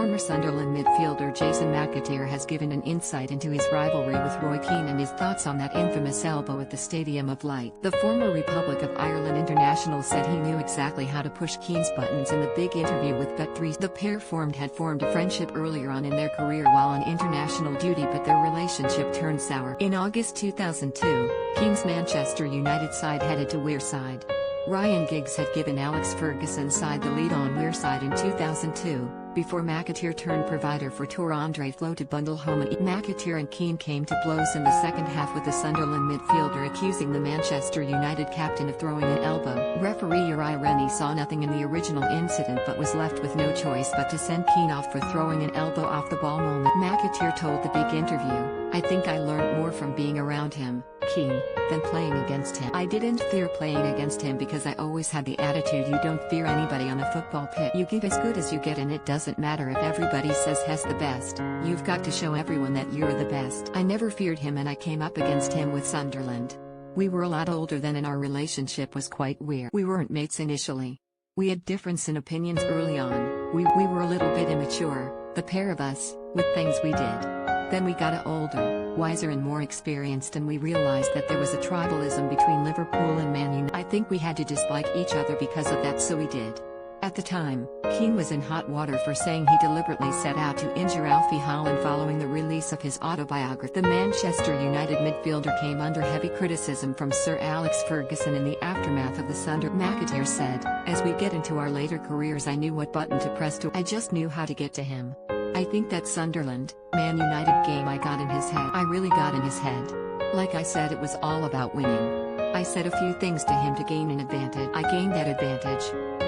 Former Sunderland midfielder Jason McAteer has given an insight into his rivalry with Roy Keane and his thoughts on that infamous elbow at the Stadium of Light. The former Republic of Ireland international said he knew exactly how to push Keane's buttons in the big interview with Bet3. The pair had formed a friendship earlier on in their career while on international duty, but their relationship turned sour. In August 2002, Keane's Manchester United side headed to Wearside. Ryan Giggs had given Alex Ferguson's side the lead on Wearside in 2002, before McAteer turned provider for Tore Andre-Flo to bundle home. McAteer and Keane came to blows in the second half, with the Sunderland midfielder accusing the Manchester United captain of throwing an elbow. Referee Uriah Rennie saw nothing in the original incident but was left with no choice but to send Keane off for throwing an elbow off the ball moment. McAteer told the big interview, "I think I learned more from being around him, Keane, than playing against him. I didn't fear playing against him because I always had the attitude you don't fear anybody on a football pitch. You give as good as you get, and it doesn't matter if everybody says he's the best. You've got to show everyone that you're the best. I never feared him, and I came up against him with Sunderland. We were a lot older then and our relationship was quite weird. We weren't mates initially. We had difference in opinions early on. We were a little bit immature, the pair of us, with things we did. Then we got older, wiser and more experienced, and we realized that there was a tribalism between Liverpool and Man United. I think we had to dislike each other because of that, so we did." At the time, Keane was in hot water for saying he deliberately set out to injure Alfie Haaland following the release of his autobiography. The Manchester United midfielder came under heavy criticism from Sir Alex Ferguson in the aftermath of the Sunderland. McAteer said, "As we get into our later careers, I knew what button to press to. I just knew how to get to him. I think that Sunderland, Man United game I got in his head. I really got in his head. Like I said, it was all about winning. I said a few things to him to gain an advantage. I gained that advantage.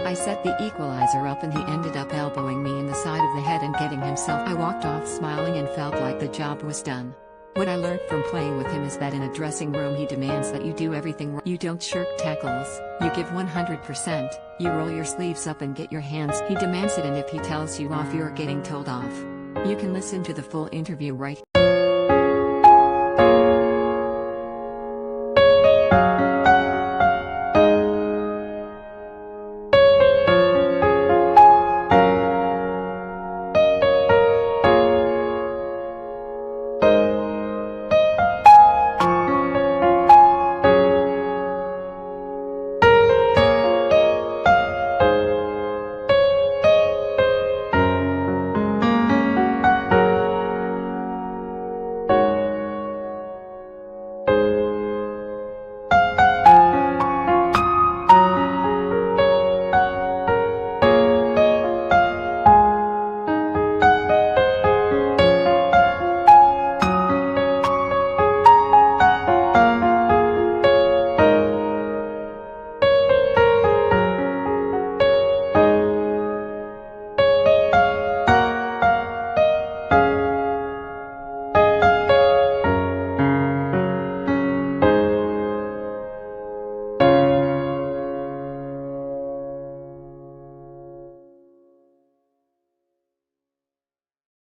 I set the equaliser up and he ended up elbowing me in the side of the head and getting himself. I walked off smiling and felt like the job was done. What I learned from playing with him is that in a dressing room he demands that you do everything right. You don't shirk tackles, you give 100%, you roll your sleeves up and get your hands. He demands it, and if he tells you off, you're getting told off." You can listen to the full interview right here.